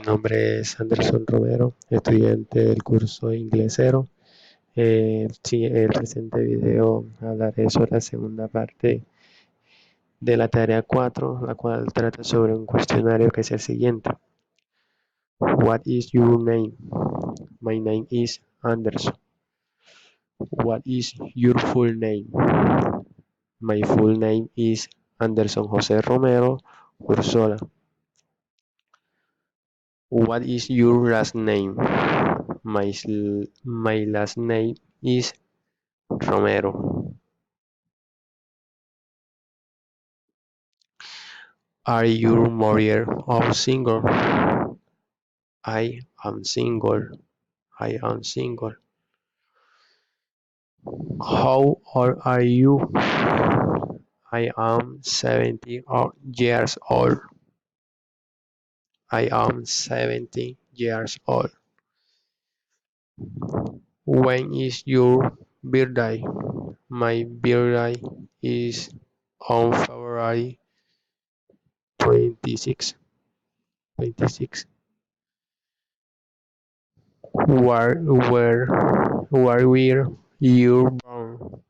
nombre es Anderson Romero, estudiante del curso Inglés Cero. Sí, en el presente video hablaré sobre la segunda parte de la tarea 4, la cual trata sobre un cuestionario que es el siguiente. What is your name? My name is Anderson. What is your full name? My full name is Anderson José Romero Ursola. What is your last name? My last name is Romero. Are you married or single? I am single. I am single. How old are you? I am 70 years old. I am 70 years old. When is your birthday? My birthday is on February 26. 26. Where were you born?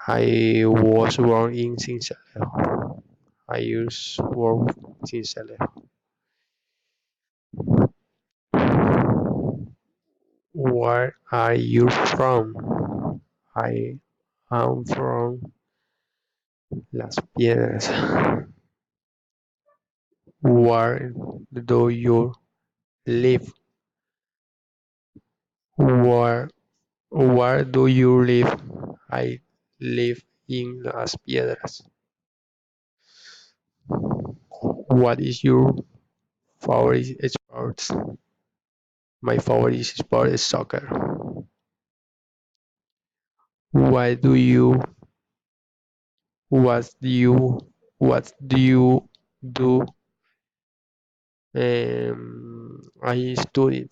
I was born in Cincelejo. I was born in Cincelejo. Where are you from? I am from Las Piedras. Where do you live? Where Where do you live? I live in Las Piedras. What is your favorite sport? My favorite sport is soccer. Why do you what do you what do you do? I studied.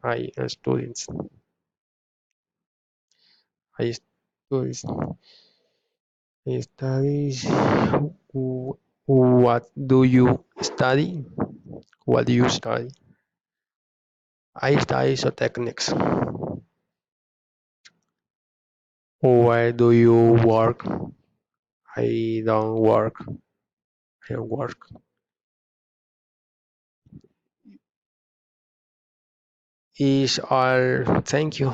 I studied. I studied. I studies. What do you study? What do you study? I study techniques. Where do you work? I don't work. I don't work. Is all. Thank you.